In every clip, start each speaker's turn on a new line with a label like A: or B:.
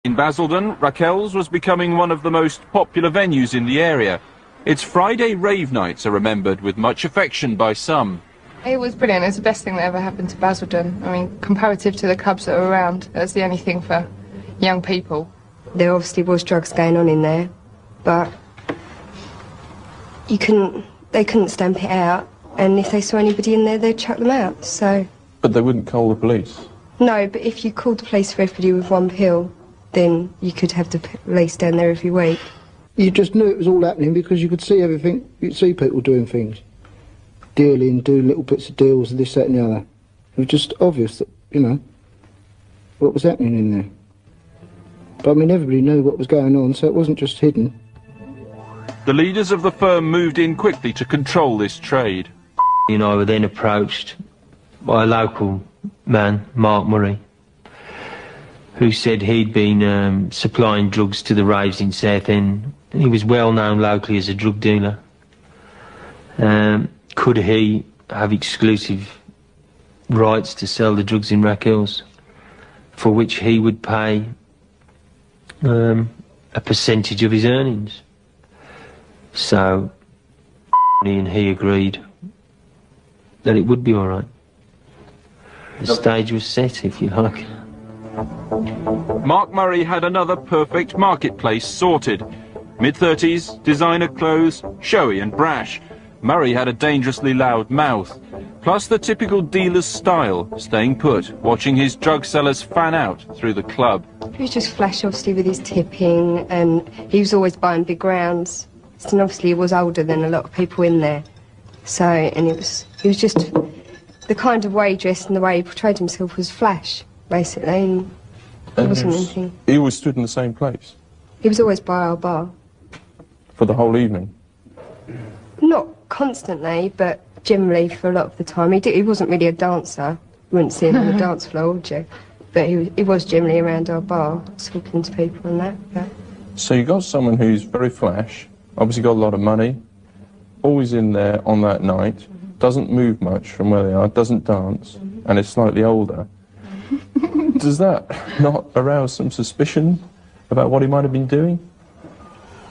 A: In Basildon, Raquel's was becoming one of the most popular venues in the area. Its Friday rave nights are remembered with much affection by some.
B: It was brilliant. It's the best thing that ever happened to Basildon. I mean, comparative to the clubs that were around, that's the only thing for young people.
C: There obviously was drugs going on in there, but they couldn't stamp it out, and if they saw anybody in there, they'd chuck them out, so...
D: But they wouldn't call the police?
C: No, but if you called the police for everybody with one pill, then you could have the police down there every week.
E: You just knew it was all happening because you could see everything, you'd see people doing things. Dealing, doing little bits of deals, this, that and the other. It was just obvious that, you know, what was happening in there. But I mean, everybody knew what was going on, so it wasn't just hidden.
A: The leaders of the firm moved in quickly to control this trade.
F: And I were then approached by a local man, Mark Murray, who said he'd been supplying drugs to the raves in Southend. He was well known locally as a drug dealer. Could he have exclusive rights to sell the drugs in Raquel's, for which he would pay a percentage of his earnings? So, and he agreed that it would be all right. The stage was set, if you like.
A: Mark Murray had another perfect marketplace sorted. Mid-30s, designer clothes, showy and brash. Murray had a dangerously loud mouth, plus the typical dealer's style, staying put, watching his drug sellers fan out through the club.
C: He was just flash, obviously, with his tipping, and he was always buying big rounds. And obviously he was older than a lot of people in there. So, and he was just, the kind of way he dressed and the way he portrayed himself was flash, basically, and it wasn't anything.
D: He always stood in the same place?
C: He was always by our bar.
D: For the whole evening?
C: Not constantly, but generally for a lot of the time. He wasn't really a dancer. You wouldn't see him on the dance floor, would you? But he was generally around our bar, talking to people and that. But.
D: So you got someone who's very flash, obviously got a lot of money, always in there on that night, doesn't move much from where they are, doesn't dance, and is slightly older. Does that not arouse some suspicion about what he might have been doing?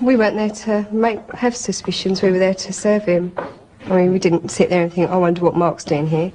C: We weren't there to have suspicions, we were there to serve him. I mean, we didn't sit there and think, I wonder what Mark's doing here.